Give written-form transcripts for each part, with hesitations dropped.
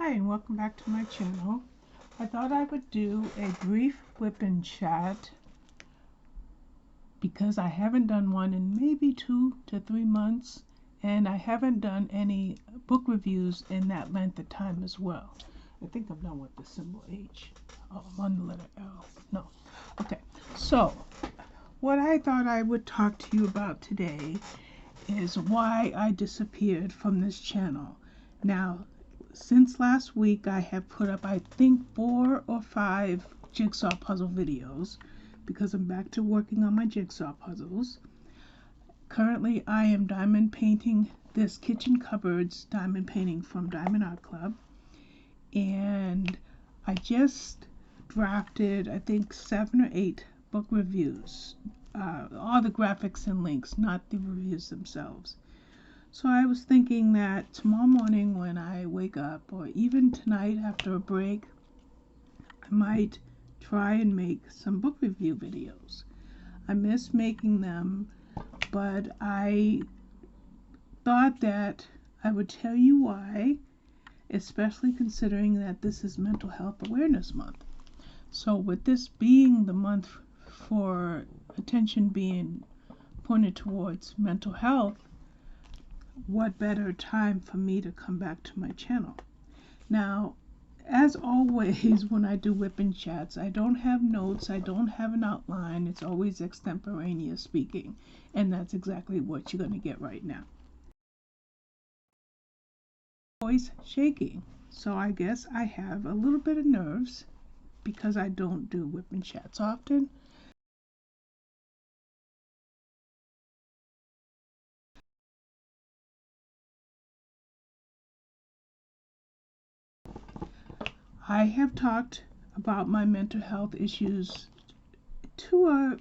Hi, and welcome back to my channel. I thought I would do a brief whip and chat because I haven't done one in maybe 2 to 3 months, and I haven't done any book reviews in that length of time as well. I think I'm done with the symbol H. Oh, I'm on the letter L. No. Okay, so what I thought I would talk to you about today is why I disappeared from this channel. Now, since last week, I have put up, I think, 4 or 5 jigsaw puzzle videos because I'm back to working on my jigsaw puzzles. Currently, I am diamond painting this kitchen cupboards diamond painting from Diamond Art Club. And I just drafted, I think, 7 or 8 book reviews. All the graphics and links, not the reviews themselves. So I was thinking that tomorrow morning when I wake up, or even tonight after a break, I might try and make some book review videos. I miss making them, but I thought that I would tell you why, especially considering that this is Mental Health Awareness Month. So with this being the month for attention being pointed towards mental health, what better time for me to come back to my channel. Now, as always, when I do whip and chats, I don't have notes, I don't have an outline, it's always extemporaneous speaking, and that's exactly what you're going to get right now. Voice shaking, so I guess I have a little bit of nerves because I don't do whip and chats often. I have talked about my mental health issues to a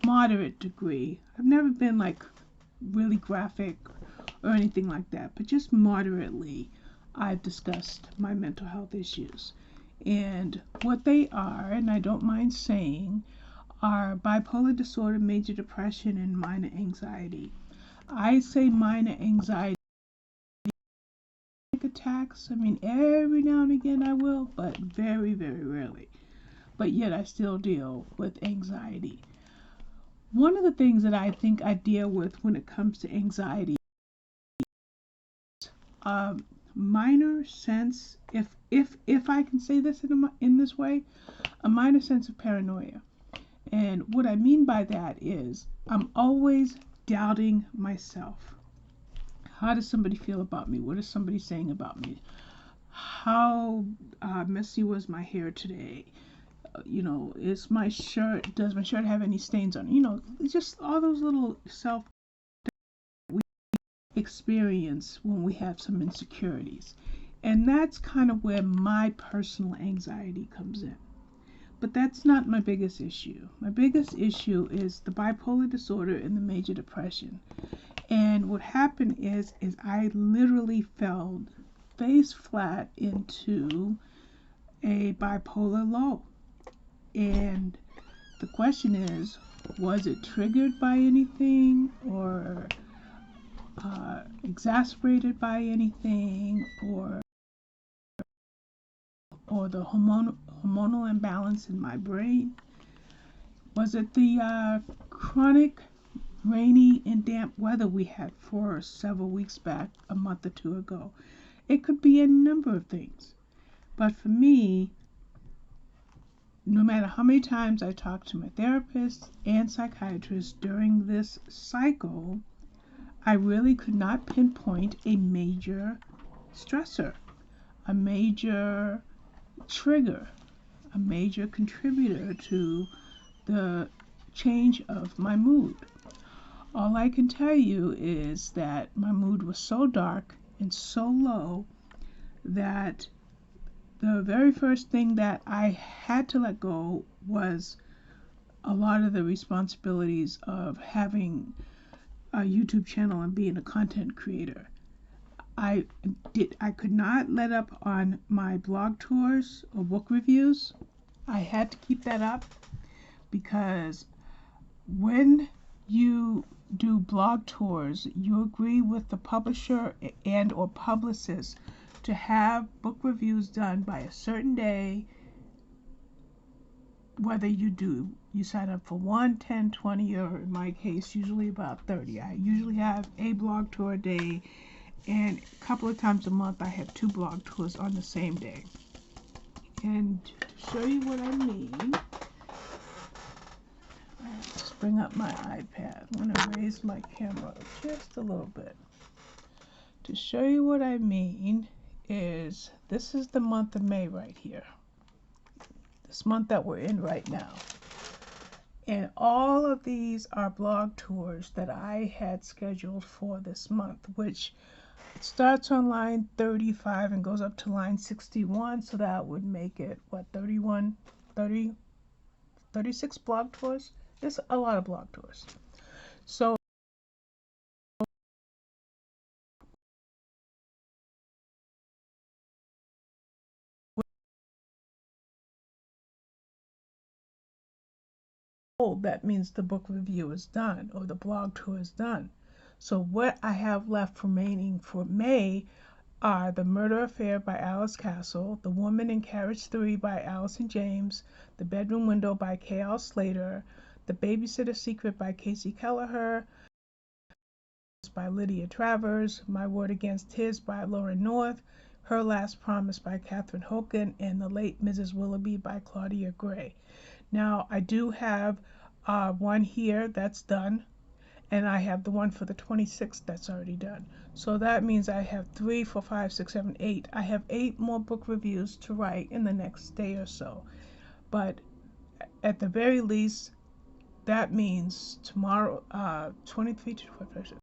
moderate degree. I've never been like really graphic or anything like that, but just moderately I've discussed my mental health issues. And what they are, and I don't mind saying, are bipolar disorder, major depression, and minor anxiety. I say minor anxiety attacks. I mean, every now and again I will, but very, very rarely. But yet I still deal with anxiety. One of the things that I think I deal with when it comes to anxiety is a minor sense, if I can say this in this way, a minor sense of paranoia. And what I mean by that is I'm always doubting myself. How does somebody feel about me? What is somebody saying about me? How messy was my hair today? Is my shirt, does my shirt have any stains on it? Just all those little self we experience when we have some insecurities. And that's kind of where my personal anxiety comes in. But that's not my biggest issue. My biggest issue is the bipolar disorder and the major depression. And what happened is I literally fell face flat into a bipolar low. And the question is, was it triggered by anything or exacerbated by anything or the hormonal imbalance in my brain? Was it the chronic rainy and damp weather we had for several weeks back, a month or 2 ago? It could be a number of things. But for me, no matter how many times I talk to my therapist and psychiatrist during this cycle, I really could not pinpoint a major stressor, a major trigger, a major contributor to the change of my mood. All I can tell you is that my mood was so dark and so low that the very first thing that I had to let go was a lot of the responsibilities of having a YouTube channel and being a content creator. I could not let up on my blog tours or book reviews. I had to keep that up because when you do blog tours, you agree with the publisher and or publicist to have book reviews done by a certain day, whether you sign up for 1, 10, 20, or in my case, usually about 30. I usually have a blog tour a day, and a couple of times a month I have 2 blog tours on the same day. And to show you what I mean, let's bring up my iPad. I'm going to raise my camera just a little bit. To show you what I mean is, this is the month of May right here. This month that we're in right now. And all of these are blog tours that I had scheduled for this month, which starts on line 35 and goes up to line 61. So that would make it, what, 36 blog tours? There's a lot of blog tours. So that means the book review is done, or the blog tour is done. So what I have left remaining for May are The Murder Affair by Alice Castle, The Woman in Carriage 3 by Allison James, The Bedroom Window by K.L. Slater, The Babysitter's Secret by Casey Kelleher, by Lydia Travers, My Word Against His by Lauren North, Her Last Promise by Catherine Hogan, and The Late Mrs. Willoughby by Claudia Gray. Now, I do have one here that's done, and I have the one for the 26th that's already done. So that means I have 3, 4, 5, 6, 7, 8. I have 8 more book reviews to write in the next day or so. But at the very least, that means tomorrow, 23 to 25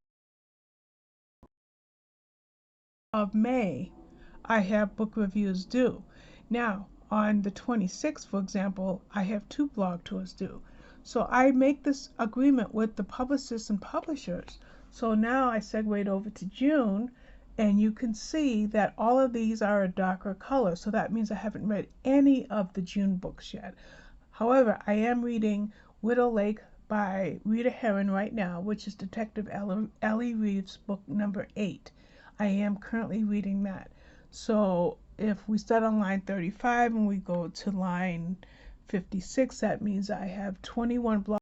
of May, I have book reviews due. Now, on the 26th, for example, I have 2 blog tours due. So I make this agreement with the publicists and publishers. So now I segued over to June, and you can see that all of these are a darker color. So that means I haven't read any of the June books yet. However, I am reading Widow Lake by Rita Herron right now, which is Detective Ellie Reeves' book number 8. I am currently reading that. So if we start on line 35 and we go to line 56, that means I have 21 blocks.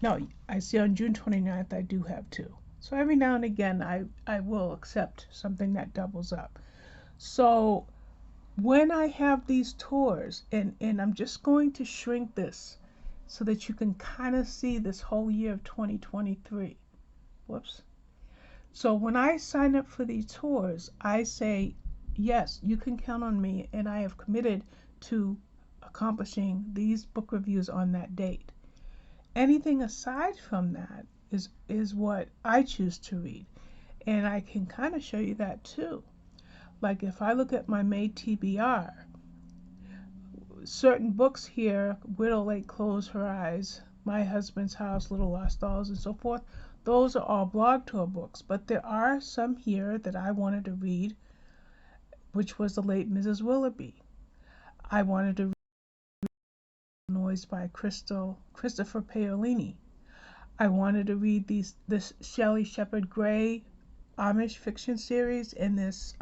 No, I see on June 29th I do have 2. So every now and again I will accept something that doubles up. So when I have these tours, and I'm just going to shrink this so that you can kind of see this whole year of 2023. Whoops. So when I sign up for these tours, I say, yes, you can count on me, and I have committed to accomplishing these book reviews on that date. Anything aside from that is what I choose to read. And I can kind of show you that too. Like if I look at my May TBR, certain books here, Widow Lake, Close Her Eyes, My Husband's House, Little Lost Dolls, and so forth, those are all blog tour books. But there are some here that I wanted to read, which was The Late Mrs. Willoughby. I wanted to read Noise by Christopher Paolini. I wanted to read this Shelley Shepard Gray Amish fiction series and this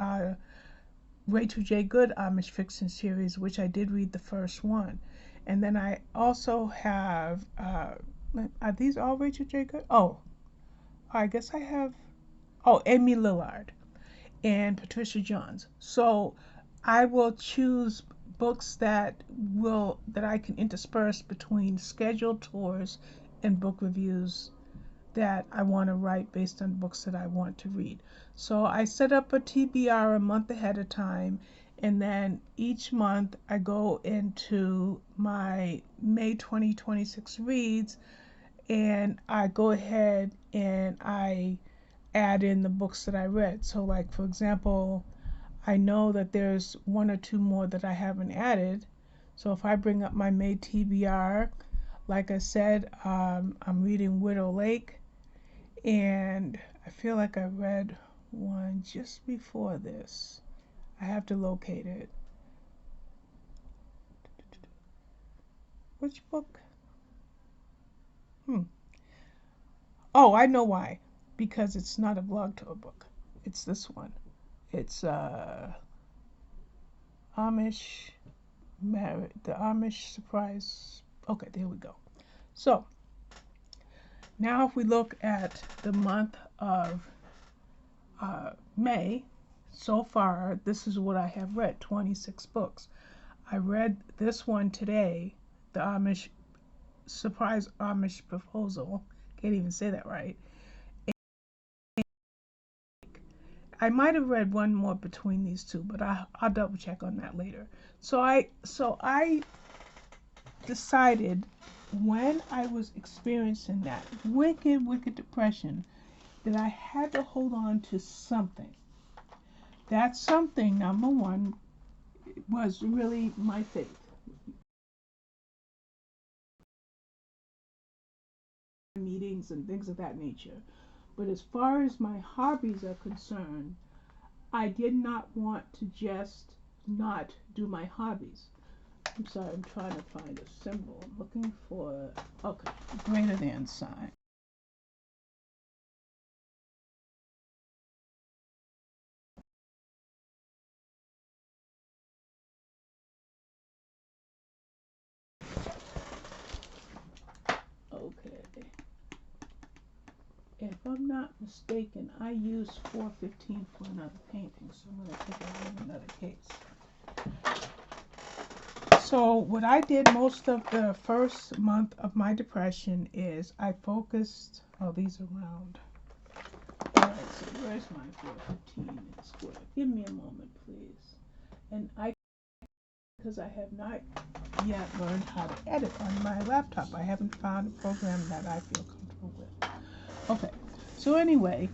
Rachel J. Good Amish fiction series, which I did read the first one. And then I also have, are these all Rachel J. Good? Oh, I guess I have, Amy Lillard and Patricia Johns. So I will choose books that I can intersperse between scheduled tours and book reviews that I want to write based on books that I want to read. So I set up a TBR a month ahead of time, and then each month I go into my May 2026 reads, and I go ahead and I add in the books that I read. So like, for example, I know that there's 1 or 2 more that I haven't added. So if I bring up my May TBR, like I said, I'm reading Widow Lake, and I feel like I read one just before this. I have to locate it. Which book? Oh, I know why. Because it's not a blog tour book. It's this one. It's Amish Married, the Amish Surprise. Okay, there we go. So now if we look at the month of May, so far this is what I have read, 26 books. I read this one today, the Amish Surprise Amish Proposal. Can't even say that right. I might have read one more between these two, but I'll double check on that later. So I decided when I was experiencing that wicked depression that I had to hold on to something. That something, number one, was really my faith. Meetings and things of that nature. But as far as my hobbies are concerned, I did not want to just not do my hobbies. I'm sorry, I'm trying to find a symbol. I'm looking for, okay, greater than sign. Okay. If I'm not mistaken, I used 415 for another painting, so I'm going to take it in another case. So what I did most of the first month of my depression is I focused, oh, these are round. Alright, so where's my 415 in square? Give me a moment, please. And because I have not yet learned how to edit on my laptop. I haven't found a program that I feel comfortable with. Okay, so anyway,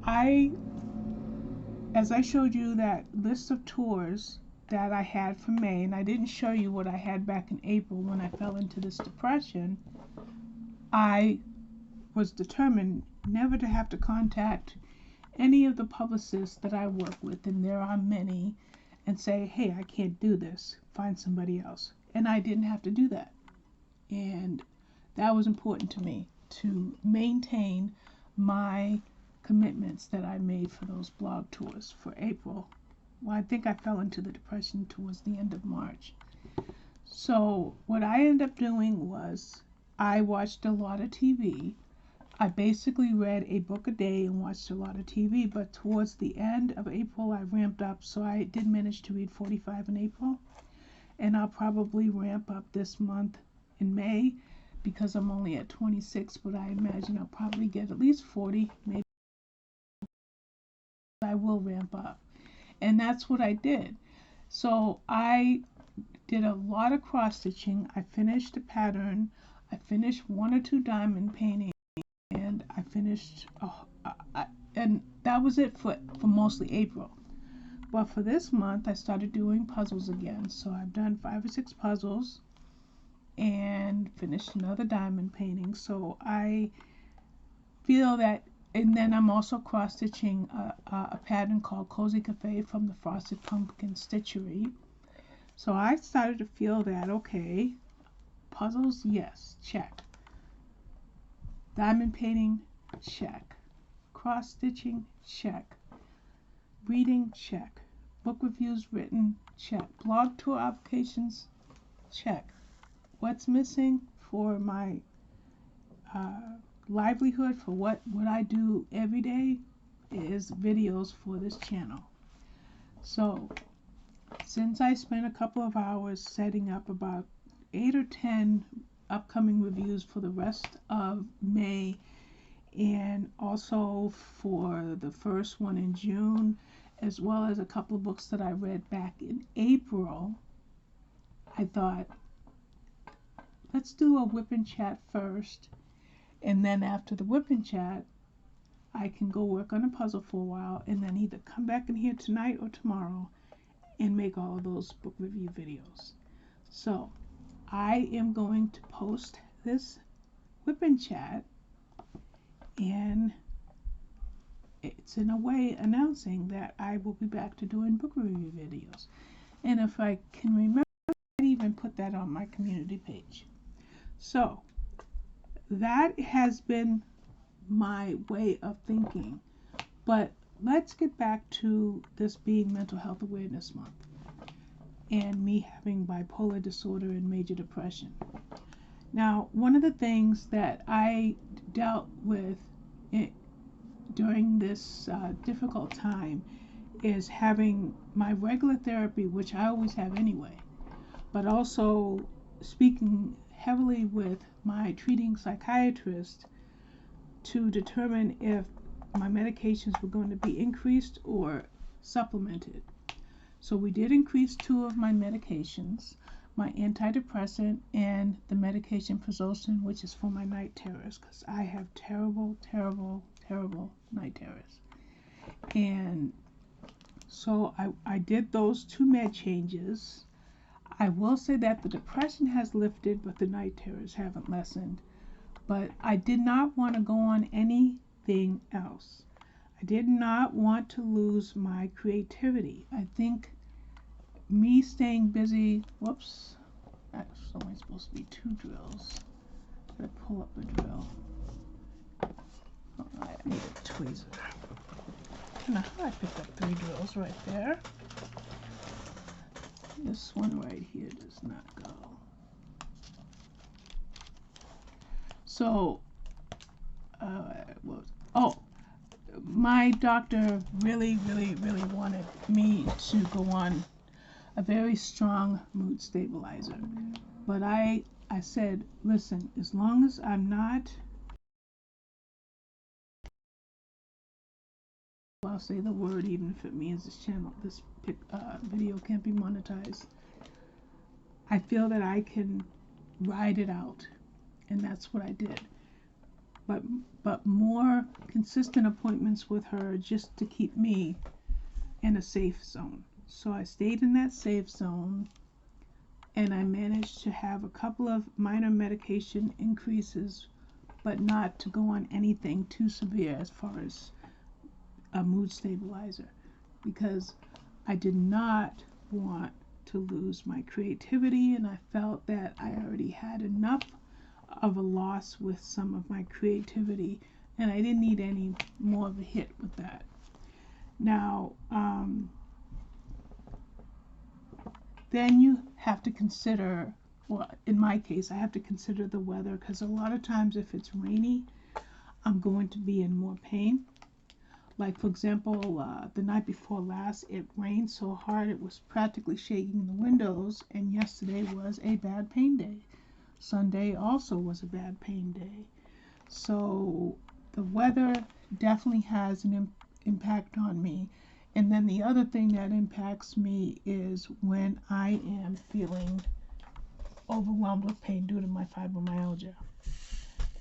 as I showed you that list of tours that I had for May, and I didn't show you what I had back in April when I fell into this depression, I was determined never to have to contact any of the publicists that I work with, and there are many, and say, hey, I can't do this, find somebody else. And I didn't have to do that. And that was important to me, to maintain my commitments that I made for those blog tours for April. Well, I think I fell into the depression towards the end of March. So what I ended up doing was I watched a lot of TV. I basically read a book a day and watched a lot of TV, but towards the end of April I ramped up, so I did manage to read 45 in April, and I'll probably ramp up this month in May because I'm only at 26, but I imagine I'll probably get at least 40, maybe I will ramp up. And that's what I did. So I did a lot of cross stitching. I finished a pattern. I finished one or two diamond paintings, and I finished, and that was it for mostly April. But for this month, I started doing puzzles again. So I've done 5 or 6 puzzles and finished another diamond painting. So I feel that, and then I'm also cross stitching a pattern called Cozy Cafe from the Frosted Pumpkin Stitchery. So I started to feel that, okay, puzzles, yes, check. Diamond painting, check. Cross stitching, check. Reading, check. Book reviews written, check. Blog tour applications, check. What's missing for my livelihood, for what I do every day, is videos for this channel. So since I spent a couple of hours setting up about 8 or 10 upcoming reviews for the rest of May, and also for the first one in June, as well as a couple of books that I read back in April, I thought, let's do a whip and chat first, and then after the whip and chat I can go work on a puzzle for a while, and then either come back in here tonight or tomorrow and make all of those book review videos. So I am going to post this whip and chat, and it's in a way announcing that I will be back to doing book review videos. And if I can remember, I might even put that on my community page. So that has been my way of thinking. But let's get back to this being Mental Health Awareness Month and me having bipolar disorder and major depression. Now, one of the things that I dealt with during this difficult time is having my regular therapy, which I always have anyway, but also speaking heavily with my treating psychiatrist to determine if my medications were going to be increased or supplemented. So we did increase 2 of my medications, my antidepressant and the medication Prozostin, which is for my night terrors, because I have terrible, terrible, terrible night terrors. And so I did those 2 med changes. I will say that the depression has lifted, but the night terrors haven't lessened. But I did not want to go on anything else. I did not want to lose my creativity. I think me staying busy, whoops, that's only supposed to be 2 drills. Gotta pull up the drill. Oh, I need a tweezer. I don't know how I picked up 3 drills right there. This one right here does not go. So, my doctor really wanted me to go on a very strong mood stabilizer. But I said, listen, as long as I'm not, I'll say the word even if it means this video can't be monetized. I feel that I can ride it out, and that's what I did. But more consistent appointments with her just to keep me in a safe zone. So I stayed in that safe zone, and I managed to have a couple of minor medication increases, but not to go on anything too severe as far as a mood stabilizer, because I did not want to lose my creativity, and I felt that I already had enough of a loss with some of my creativity, and I didn't need any more of a hit with that. Now, then you have to consider, well, in my case, I have to consider the weather, because a lot of times if it's rainy, I'm going to be in more pain. Like, for example, the night before last, it rained so hard it was practically shaking the windows, and yesterday was a bad pain day. Sunday also was a bad pain day. So the weather definitely has an impact on me. And then the other thing that impacts me is when I am feeling overwhelmed with pain due to my fibromyalgia.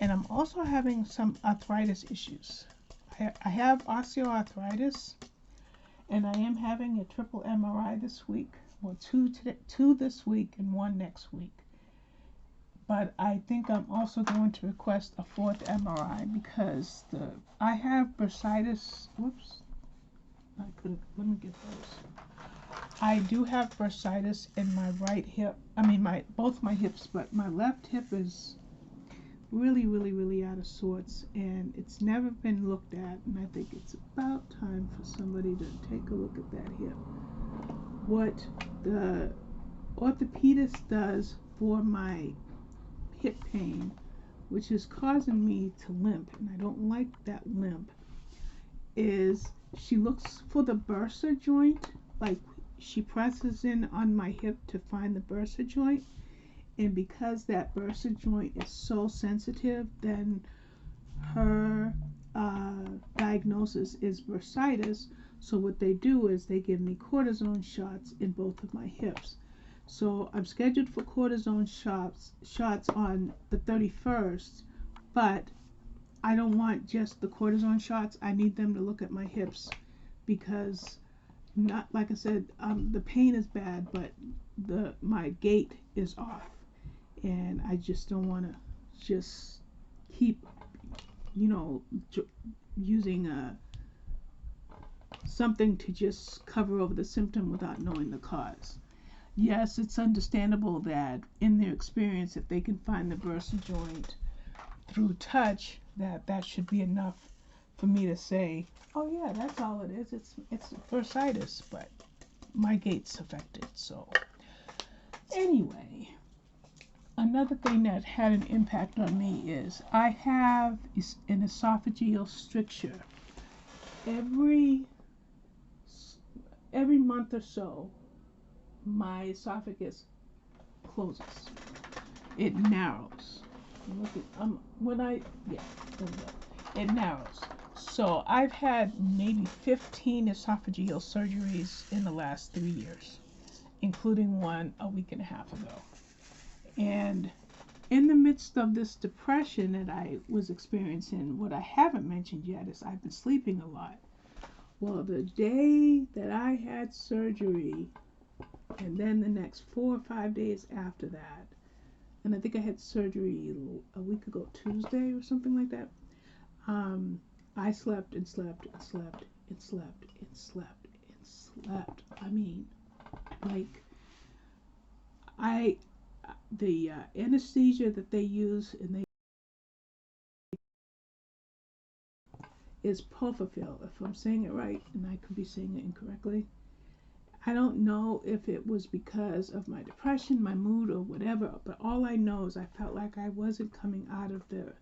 And I'm also having some arthritis issues. I have osteoarthritis, and I am having a triple MRI this week. Well, 2 this week and 1 next week. But I think I'm also going to request a 4th MRI because I have bursitis. Whoops. Let me get those. I do have bursitis in my right hip. I mean, both my hips, but my left hip is really out of sorts, and it's never been looked at, and I think it's about time for somebody to take a look at that hip. What the orthopedist does for my hip pain, which is causing me to limp, and I don't like that limp, is she looks for the bursa joint, like she presses in on my hip to find the bursa joint, and because that bursa joint is so sensitive, then her diagnosis is bursitis. So what they do is they give me cortisone shots in both of my hips. So I'm scheduled for cortisone shots on the 31st, but I don't want just the cortisone shots. I need them to look at my hips because, not like I said, the pain is bad, but my gait is off, and I just don't want to just keep, using something to just cover over the symptom without knowing the cause. Yes, it's understandable that in their experience, if they can find the bursa joint through touch, that should be enough for me to say, oh yeah, that's all it is. It's bursitis, but my gait's affected. So anyway, another thing that had an impact on me is I have an esophageal stricture. Every month or so, my esophagus closes. It narrows. It narrows. So I've had maybe 15 esophageal surgeries in the last 3 years, including one a week and a half ago. And in the midst of this depression that I was experiencing, what I haven't mentioned yet is I've been sleeping a lot. Well, the day that I had surgery, and then the next 4 or 5 days after that, and I think I had surgery a week ago, Tuesday or something like that, I slept and slept and slept and slept and slept and slept. I mean, like, the anesthesia that they use is Profafil, if I'm saying it right, and I could be saying it incorrectly. I don't know if it was because of my depression, my mood, or whatever, but all I know is I felt like I wasn't coming out of the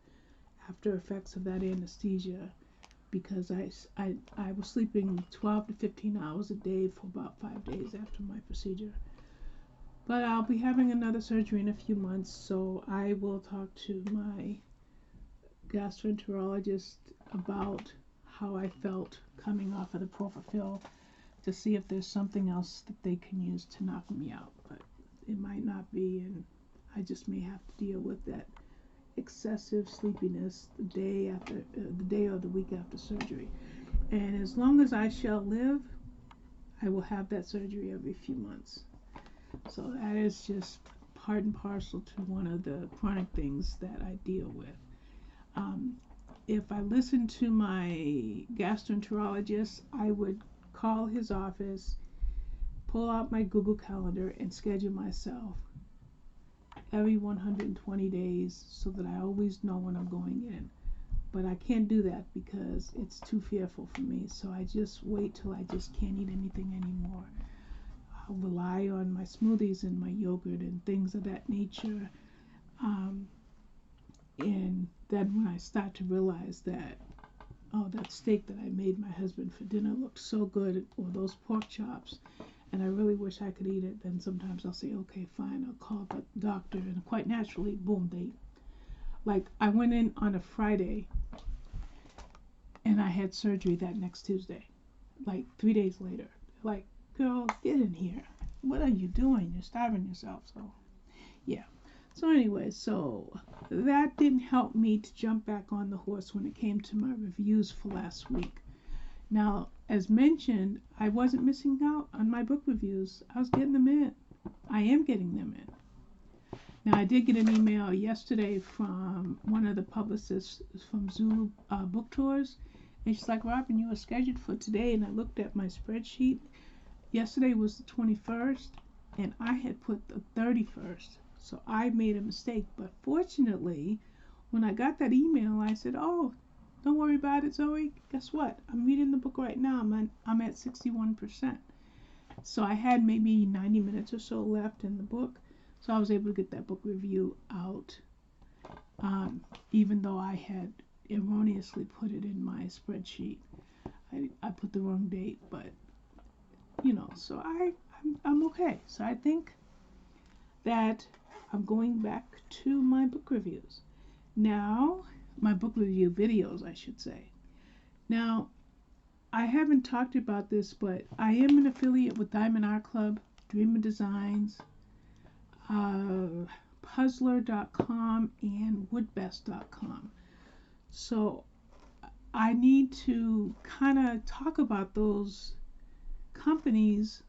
after effects of that anesthesia, because I was sleeping 12 to 15 hours a day for about 5 days after my procedure. But I'll be having another surgery in a few months, so I will talk to my gastroenterologist about how I felt coming off of the Profafil, to see if there's something else that they can use to knock me out. But it might not be, and I just may have to deal with that excessive sleepiness the day or the week after surgery. And as long as I shall live, I will have that surgery every few months. So that is just part and parcel to one of the chronic things that I deal with. If I listened to my gastroenterologist, I would call his office, pull out my Google Calendar, and schedule myself every 120 days so that I always know when I'm going in. But I can't do that because it's too fearful for me, so I just wait till I just can't eat anything anymore. I'll rely on my smoothies and my yogurt and things of that nature. And then when I start to realize that, oh, that steak that I made my husband for dinner looked so good, or those pork chops, and I really wish I could eat it, then sometimes I'll say, okay, fine, I'll call the doctor, and quite naturally, boom, like, I went in on a Friday, and I had surgery that next Tuesday, like 3 days later. Like, girl, get in here. What are you doing? You're starving yourself. So, yeah. So anyway, so that didn't help me to jump back on the horse when it came to my reviews for last week. Now, as mentioned, I wasn't missing out on my book reviews. I was getting them in. I am getting them in. Now, I did get an email yesterday from one of the publicists from Zulu Book Tours, and she's like, Robin, you were scheduled for today, and I looked at my spreadsheet. Yesterday was the 21st, and I had put the 31st. So I made a mistake, but fortunately, when I got that email, I said, oh, don't worry about it, Zoe. Guess what? I'm reading the book right now. I'm at 61%. So I had maybe 90 minutes or so left in the book, so I was able to get that book review out, even though I had erroneously put it in my spreadsheet. I put the wrong date, but, you know, so I'm okay. So I think that I'm going back to my book reviews. Now, my book review videos, I should say. Now, I haven't talked about this, but I am an affiliate with Diamond Art Club, Dreamer Designs, Puzzler.com, and Woodbests.com. So I need to kind of talk about those companies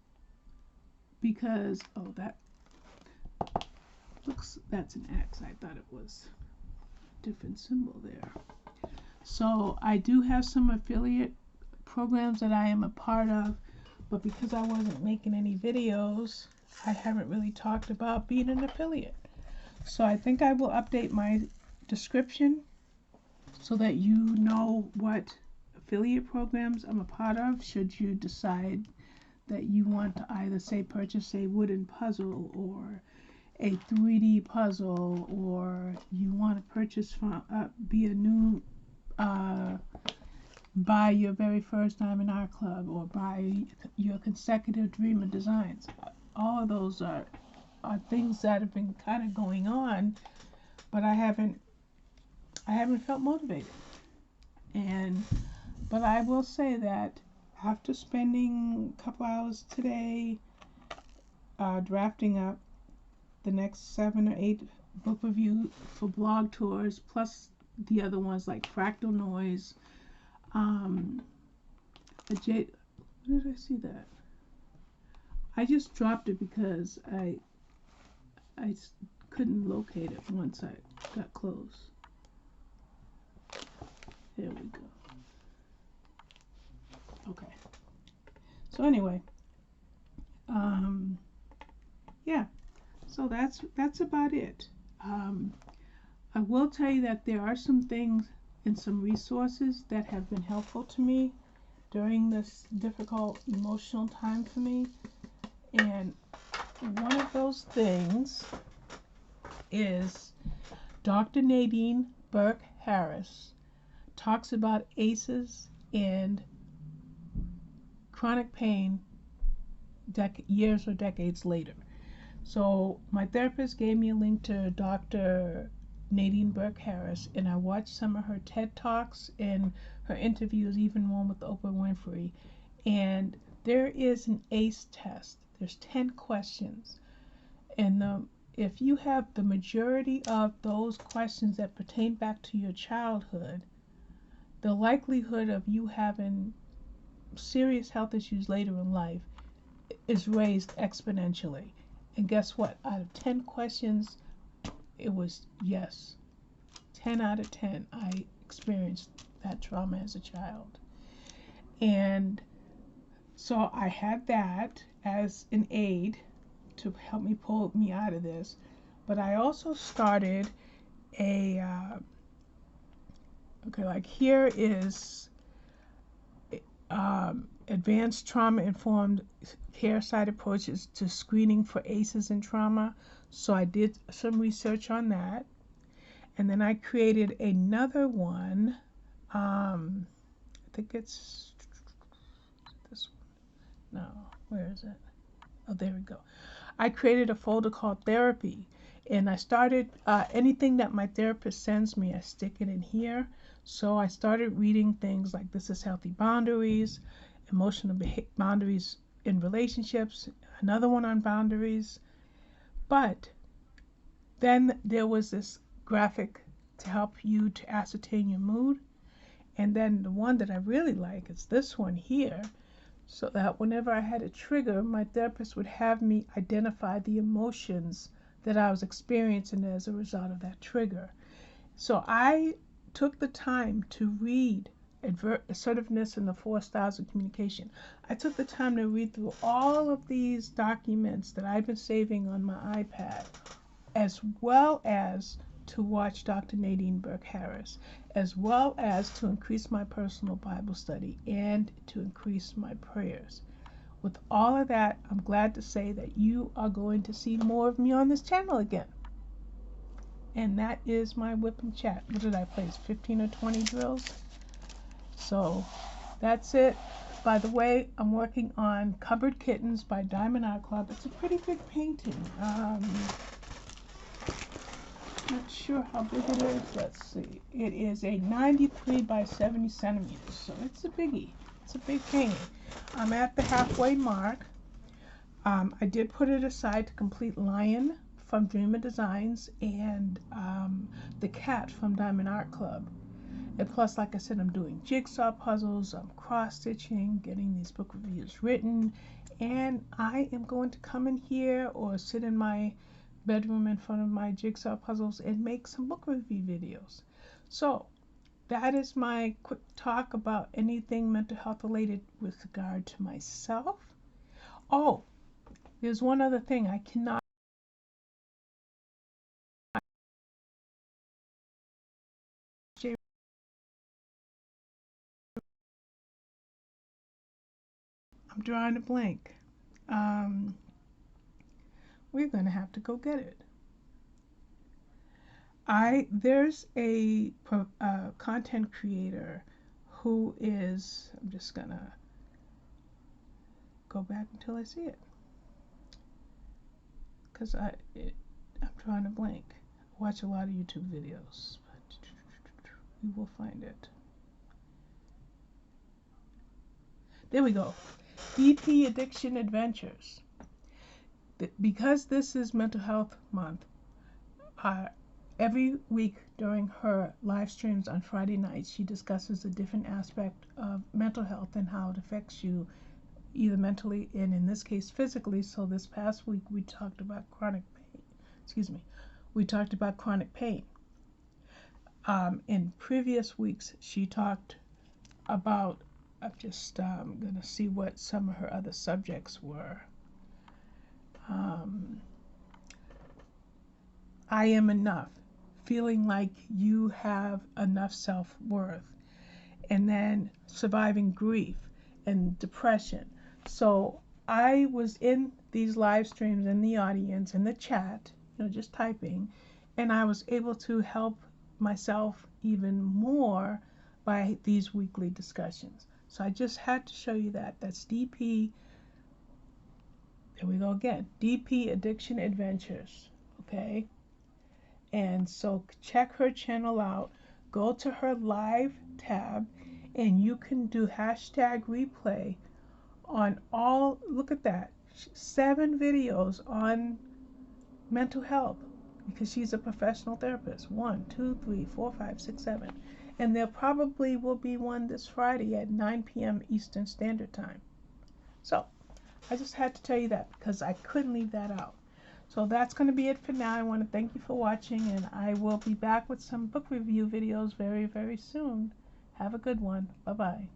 because, oh, that's an X. I thought it was a different symbol there. So I do have some affiliate programs that I am a part of, but because I wasn't making any videos, I haven't really talked about being an affiliate. So I think I will update my description so that you know what affiliate programs I'm a part of, should you decide that you want to either say purchase a wooden puzzle or a 3D puzzle, or you want to purchase from be a new buy your very first Diamond Art Club, or buy your consecutive Dreamer Designs. All of those are things that have been kind of going on, but I haven't felt motivated. But I will say that after spending a couple hours today drafting up the next 7 or 8 book reviews for blog tours, plus the other ones like Fractal Noise, where did I see that? I just dropped it because I couldn't locate it once I got close. There we go. Okay. So anyway, yeah. So that's about it. I will tell you that there are some things and some resources that have been helpful to me during this difficult emotional time for me. And one of those things is Dr. Nadine Burke Harris talks about ACEs and chronic pain years or decades later. So my therapist gave me a link to Dr. Nadine Burke Harris, and I watched some of her TED Talks and her interviews, even one with Oprah Winfrey. And there is an ACE test. There's 10 questions. And if you have the majority of those questions that pertain back to your childhood, the likelihood of you having serious health issues later in life is raised exponentially. And guess what? Out of 10 questions, it was yes. 10 out of 10, I experienced that trauma as a child. And so I had that as an aid to help me pull me out of this. But I also started a, okay, like here is advanced trauma-informed care site approaches to screening for ACEs and trauma. So I did some research on that. And then I created another one. I think it's this one. No, where is it? Oh, there we go. I created a folder called Therapy. And I started, anything that my therapist sends me, I stick it in here. So I started reading things like This is Healthy Boundaries, Emotional Boundaries in Relationships, another one on boundaries. But then there was this graphic to help you to ascertain your mood. And then the one that I really like is this one here, so that whenever I had a trigger, my therapist would have me identify the emotions that I was experiencing as a result of that trigger. So I took the time to read Assertiveness and the 4 Styles of Communication. I took the time to read through all of these documents that I've been saving on my iPad, as well as to watch Dr. Nadine Burke Harris, as well as to increase my personal Bible study and to increase my prayers. With all of that, I'm glad to say that you are going to see more of me on this channel again. And that is my WIP and chat. What did I place? 15 or 20 drills? So that's it. By the way, I'm working on Cupboard Kittens by Diamond Art Club. It's a pretty big painting. Not sure how big it is. Let's see. It is a 93 by 70 centimeters. So it's a biggie. It's a big painting. I'm at the halfway mark. I did put it aside to complete Lion from Dreamer Designs and the cat from Diamond Art Club. And plus, like I said, I'm doing jigsaw puzzles, I'm cross-stitching, getting these book reviews written, and I am going to come in here or sit in my bedroom in front of my jigsaw puzzles and make some book review videos. So that is my quick talk about anything mental health related with regard to myself. Oh, there's one other thing. I cannot I'm drawing a blank. We're going to have to go get it. There's a content creator who is, I'm just going to go back until I see it, because I'm drawing a blank. I watch a lot of YouTube videos, but we will find it. There we go. DP Addiction Adventures. Because this is Mental Health Month, every week during her live streams on Friday nights, she discusses a different aspect of mental health and how it affects you, either mentally and in this case physically. So this past week we talked about chronic pain. We talked about chronic pain. In previous weeks she talked about, I'm just going to see what some of her other subjects were. I am enough, feeling like you have enough self-worth, and then surviving grief and depression. So I was in these live streams in the audience, in the chat, just typing, and I was able to help myself even more by these weekly discussions. So I just had to show you that. That's DP. There we go again. DP Addiction Adventures. Okay. And so check her channel out. Go to her live tab, and you can do hashtag replay on all. Look at that. 7 videos on mental health, because she's a professional therapist. 1, 2, 3, 4, 5, 6, 7. And there probably will be one this Friday at 9 p.m. Eastern Standard Time. So I just had to tell you that because I couldn't leave that out. So that's going to be it for now. I want to thank you for watching, and I will be back with some book review videos very, very soon. Have a good one. Bye-bye.